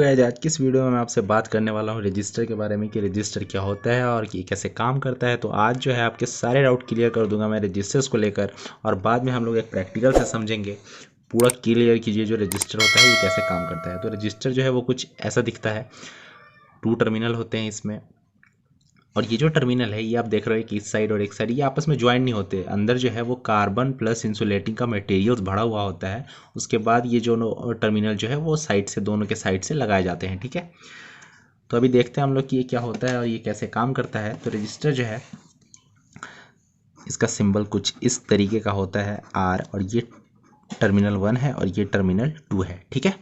Guys, आज की इस वीडियो में मैं आपसे बात करने वाला हूँ रजिस्टर के बारे में कि रजिस्टर क्या होता है और ये कैसे काम करता है। तो आज जो है आपके सारे डाउट क्लियर कर दूंगा मैं रजिस्टर्स को लेकर, और बाद में हम लोग एक प्रैक्टिकल से समझेंगे। पूरा क्लियर कीजिए जो रजिस्टर होता है ये कैसे काम करता है। तो रजिस्टर जो है वो कुछ ऐसा दिखता है। 2 टर्मिनल होते हैं इसमें, और ये जो टर्मिनल है ये आप देख रहे हो कि इस साइड और एक साइड ये आपस में ज्वाइन नहीं होते। अंदर जो है वो कार्बन प्लस इंसुलेटिंग का मटेरियल्स भरा हुआ होता है। उसके बाद ये जो टर्मिनल जो है वो साइड से, दोनों के साइड से लगाए जाते हैं। ठीक है, तो अभी देखते हैं हम लोग कि ये क्या होता है और ये कैसे काम करता है। तो रजिस्टर जो है इसका सिंबल कुछ इस तरीके का होता है आर, और ये टर्मिनल 1 है और ये टर्मिनल 2 है। ठीक है,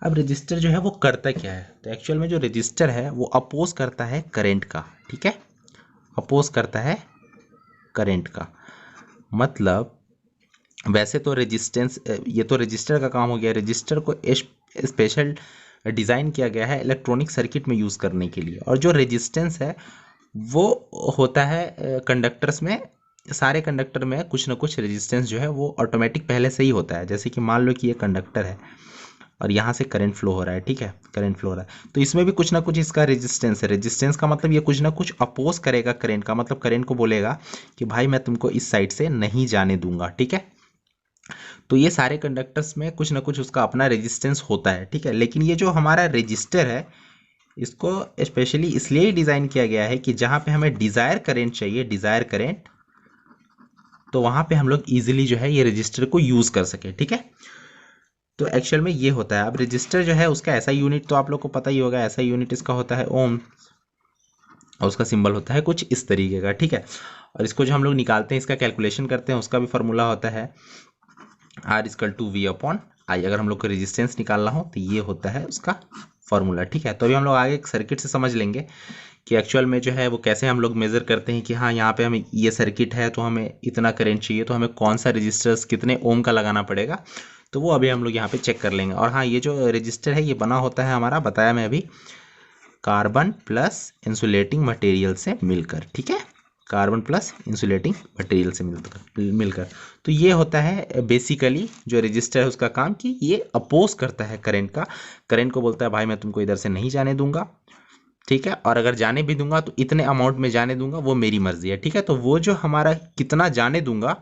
अब रजिस्टर जो है वो करता क्या है। तो एक्चुअल में जो रजिस्टर है वो अपोज करता है करंट का। ठीक है, अपोज करता है करंट का। मतलब वैसे तो रेजिस्टेंस, ये तो रजिस्टर का काम हो गया। रजिस्टर को स्पेशल डिज़ाइन किया गया है इलेक्ट्रॉनिक सर्किट में यूज़ करने के लिए, और जो रेजिस्टेंस है वो होता है कंडक्टर्स में। सारे कंडक्टर में कुछ ना कुछ रेजिस्टेंस जो है वो ऑटोमेटिक पहले से ही होता है। जैसे कि मान लो कि ये कंडक्टर है और यहाँ से करंट फ्लो हो रहा है। ठीक है, करंट फ्लो हो रहा है तो इसमें भी कुछ ना कुछ इसका रेजिस्टेंस है। रेजिस्टेंस का मतलब ये कुछ ना कुछ अपोज करेगा करंट का। मतलब करंट को बोलेगा कि भाई मैं तुमको इस साइड से नहीं जाने दूंगा। ठीक है, तो ये सारे कंडक्टर्स में कुछ ना कुछ उसका अपना रेजिस्टेंस होता है। ठीक है, लेकिन ये जो हमारा रजिस्टर है इसको स्पेशली इसलिए ही डिज़ाइन किया गया है कि जहाँ पे हमें डिज़ायर करंट चाहिए, डिज़ायर करंट, तो वहाँ पे हम लोग इजीली जो है ये रजिस्टर को यूज़ कर सके। ठीक है, तो एक्चुअल में ये होता है। अब रजिस्टर जो है उसका ऐसा यूनिट तो आप लोग को पता ही होगा। ऐसा यूनिट इसका होता है ओम, और उसका सिंबल होता है कुछ इस तरीके का। ठीक है, और इसको जो हम लोग निकालते हैं, इसका कैलकुलेशन करते हैं, उसका भी फॉर्मूला होता है R equal to V upon I. अगर हम लोग को रेजिस्टेंस निकालना हो तो ये होता है उसका फॉर्मूला। ठीक है, तो अभी हम लोग आगे एक सर्किट से समझ लेंगे कि एक्चुअल में जो है वो कैसे हम लोग मेज़र करते हैं कि हाँ यहाँ पे हमें ये सर्किट है तो हमें इतना करंट चाहिए, तो हमें कौन सा रजिस्टर्स कितने ओम का लगाना पड़ेगा। तो वो अभी हम लोग यहाँ पे चेक कर लेंगे। और हाँ, ये जो रजिस्टर है ये बना होता है हमारा, बताया मैं अभी, कार्बन प्लस इंसुलेटिंग मटेरियल से मिलकर। ठीक है, कार्बन प्लस इंसुलेटिंग मटेरियल से मिलकर तो ये होता है बेसिकली जो रजिस्टर है उसका काम, कि ये अपोज करता है करंट का। करंट को बोलता है भाई मैं तुमको इधर से नहीं जाने दूंगा। ठीक है, और अगर जाने भी दूंगा तो इतने अमाउंट में जाने दूंगा, वो मेरी मर्जी है। ठीक है, तो वो जो हमारा कितना जाने दूंगा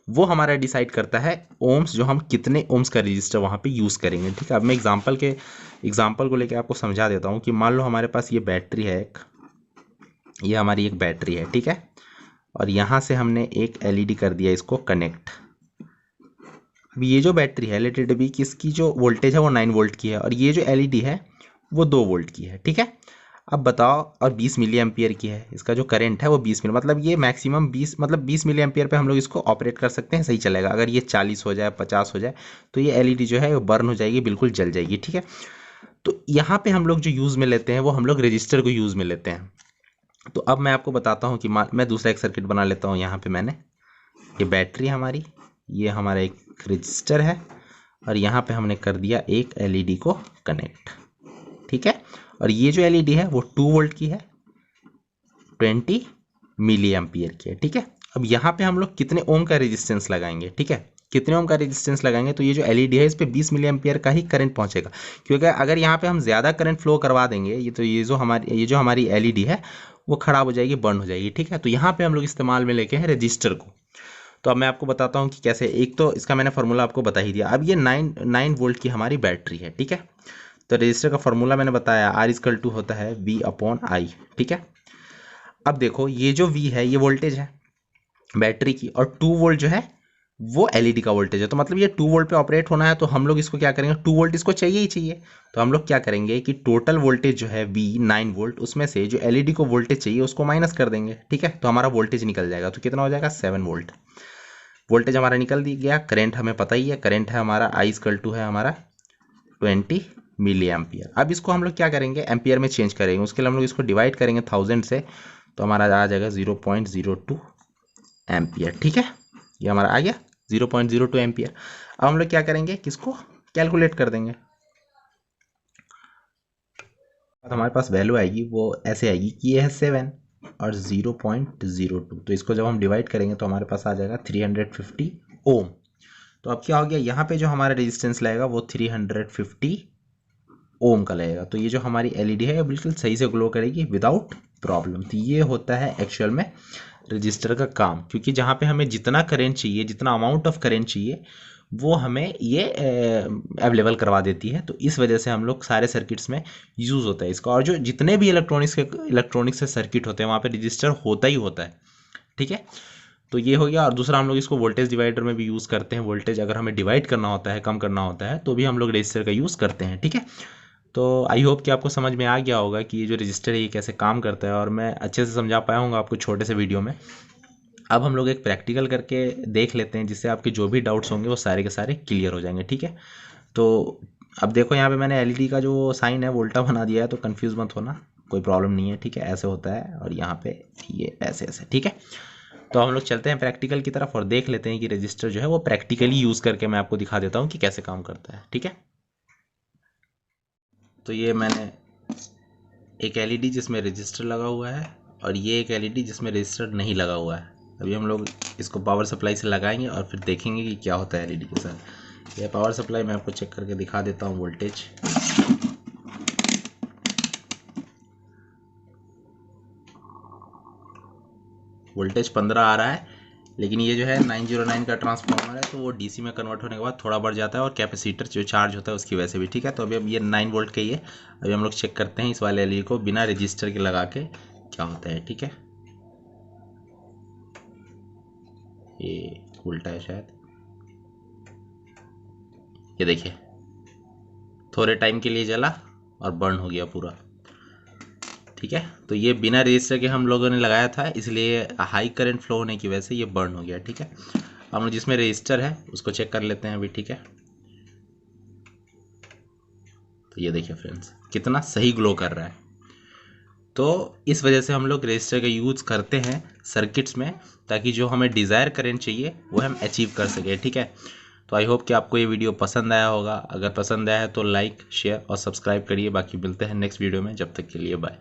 वो हमारा डिसाइड करता है ओम्स, जो हम कितने ओम्स का रजिस्टर वहाँ पे यूज़ करेंगे। ठीक है, अब मैं एग्जांपल को लेकर आपको समझा देता हूँ कि मान लो हमारे पास ये बैटरी है एक, ये हमारी एक बैटरी है। ठीक है, और यहाँ से हमने एक एलईडी कर दिया इसको कनेक्ट। अब ये जो बैटरी है लेट इट बी कि इसकी जो वोल्टेज है वो 9 वोल्ट की है, और ये जो एलईडी है वो 2 वोल्ट की है। ठीक है, अब बताओ, और 20 मिली एम्पियर की है। इसका जो करंट है वो 20 मिली, मतलब ये मैक्सिमम 20 मिली एम्पियर पे हम लोग इसको ऑपरेट कर सकते हैं, सही चलेगा। अगर ये 40 हो जाए, 50 हो जाए, तो ये एलईडी जो है वो बर्न हो जाएगी, बिल्कुल जल जाएगी। ठीक है, तो यहाँ पे हम लोग जो यूज़ में लेते हैं वो हम लोग रजिस्टर को यूज़ में लेते हैं। तो अब मैं आपको बताता हूँ कि मैं दूसरा एक सर्किट बना लेता हूँ। यहाँ पे मैंने ये बैटरी हमारी, ये हमारा एक रजिस्टर है, और यहाँ पे हमने कर दिया एक एलईडी को कनेक्ट। ठीक है, और ये जो एलईडी है वो 2 वोल्ट की है, 20 मिली एम्पियर की है। ठीक है, अब यहाँ पे हम लोग कितने ओम का रेजिस्टेंस लगाएंगे। ठीक है, कितने ओम का रेजिस्टेंस लगाएंगे तो ये जो एलईडी है इस पे 20 मिली एम्पियर का ही करंट पहुंचेगा। क्योंकि अगर यहाँ पे हम ज़्यादा करंट फ्लो करवा देंगे ये जो हमारी एलईडी है वो ख़राब हो जाएगी, बर्न हो जाएगी। ठीक है, तो यहाँ पे हम लोग इस्तेमाल में लेके हैं रजिस्टर को। तो अब मैं आपको बताता हूँ कि कैसे। एक तो इसका मैंने फार्मूला आपको बता ही दिया। अब ये 9 वोल्ट की हमारी बैटरी है। ठीक है, तो रजिस्टर का फार्मूला मैंने बताया, आर इजकल टू होता है वी अपॉन आई। ठीक है, अब देखो ये जो वी है ये वोल्टेज है बैटरी की, और 2 वोल्ट जो है वो एलईडी का वोल्टेज है। तो मतलब ये 2 वोल्ट पे ऑपरेट होना है, तो हम लोग इसको क्या करेंगे, 2 वोल्ट इसको चाहिए ही चाहिए। तो हम लोग क्या करेंगे कि टोटल वोल्टेज जो है वी 9 वोल्ट, उसमें से जो एलईडी को वोल्टेज चाहिए उसको माइनस कर देंगे। ठीक है, तो हमारा वोल्टेज निकल जाएगा। तो कितना हो जाएगा, 7 वोल्ट। वोल्टेज हमारा निकल गया। करंट हमें पता ही है, करंट है हमारा आई इजकल टू है हमारा 20 मिली एम्पियर। अब इसको हम लोग क्या करेंगे, एम्पियर में चेंज करेंगे। उसके लिए हम लोग इसको डिवाइड करेंगे 1000 से, तो हमारा आ जाएगा 0.02 एम्पियर। ठीक है, ये हमारा आ गया 0.02 एम्पियर। अब हम लोग क्या करेंगे, किसको कैलकुलेट कर देंगे। अब हमारे पास वैल्यू आएगी वो ऐसे आएगी कि ये है 7 और 0.02, तो इसको जब हम डिवाइड करेंगे तो हमारे पास आ जाएगा 350 ओम। तो अब क्या हो गया, यहाँ पे जो हमारा रेजिस्टेंस लगेगा वो 350 ओम का लगेगा। तो ये जो हमारी एलईडी है बिल्कुल सही से ग्लो करेगी विदाउट प्रॉब्लम। तो ये होता है एक्चुअल में रजिस्टर का काम, क्योंकि जहाँ पे हमें जितना करंट चाहिए, जितना अमाउंट ऑफ करंट चाहिए, वो हमें ये अवेलेबल करवा देती है। तो इस वजह से हम लोग सारे सर्किट्स में यूज़ होता है इसका। और जो जितने भी इलेक्ट्रॉनिक्स के सर्किट होते हैं वहाँ पे रजिस्टर होता ही होता है, ठीक है। तो ये हो गया। और दूसरा हम लोग इसको वोल्टेज डिवाइडर में भी यूज़ करते हैं। वोल्टेज अगर हमें डिवाइड करना होता है, कम करना होता है, तो भी हम लोग रजिस्टर का यूज़ करते हैं, ठीक है। तो आई होप कि आपको समझ में आ गया होगा कि ये जो रजिस्टर है ये कैसे काम करता है, और मैं अच्छे से समझा पाया हूँ आपको छोटे से वीडियो में। अब हम लोग एक प्रैक्टिकल करके देख लेते हैं, जिससे आपके जो भी डाउट्स होंगे वो सारे के सारे क्लियर हो जाएंगे, ठीक है। तो अब देखो यहाँ पे मैंने एलईडी का जो साइन है वो उल्टा बना दिया है, तो कंफ्यूज मत होना, कोई प्रॉब्लम नहीं है, ठीक है। ऐसे होता है और यहाँ पे ये ऐसे ऐसे, ठीक है। तो हम लोग चलते हैं प्रैक्टिकल की तरफ और देख लेते हैं कि रजिस्टर जो है वो प्रैक्टिकली यूज़ करके मैं आपको दिखा देता हूँ कि कैसे काम करता है, ठीक है। तो ये मैंने एक एलईडी जिसमें रजिस्टर लगा हुआ है, और ये एक एलईडी जिसमें रजिस्टर नहीं लगा हुआ है। अभी हम लोग इसको पावर सप्लाई से लगाएंगे और फिर देखेंगे कि क्या होता है एलईडी के साथ। यह पावर सप्लाई मैं आपको चेक करके दिखा देता हूँ। वोल्टेज वोल्टेज 15 आ रहा है, लेकिन ये जो है 909 का ट्रांसफार्मर है, तो वो डीसी में कन्वर्ट होने के बाद थोड़ा बढ़ जाता है, और कैपेसिटर जो चार्ज होता है उसकी वजह से भी, ठीक है। तो अभी अब ये 9 वोल्ट का ही है। अभी हम लोग चेक करते हैं इस वाले एलईडी को बिना रजिस्टर के लगा के क्या होता है, ठीक है। ये उल्टा है शायद, ये देखिए थोड़े टाइम के लिए जला और बर्न हो गया पूरा, ठीक है। तो ये बिना रजिस्टर के हम लोगों ने लगाया था, इसलिए हाई करंट फ्लो होने की वजह से ये बर्न हो गया, ठीक है। हम लोग जिसमें रजिस्टर है उसको चेक कर लेते हैं अभी, ठीक है। तो ये देखिए फ्रेंड्स कितना सही ग्लो कर रहा है। तो इस वजह से हम लोग रजिस्टर का यूज़ करते हैं सर्किट्स में, ताकि जो हमें डिज़ायर करंट चाहिए वो हम अचीव कर सकें, ठीक है। तो आई होप कि आपको ये वीडियो पसंद आया होगा। अगर पसंद आया है तो लाइक, शेयर और सब्सक्राइब करिए। बाकी मिलते हैं नेक्स्ट वीडियो में, जब तक के लिए बाय।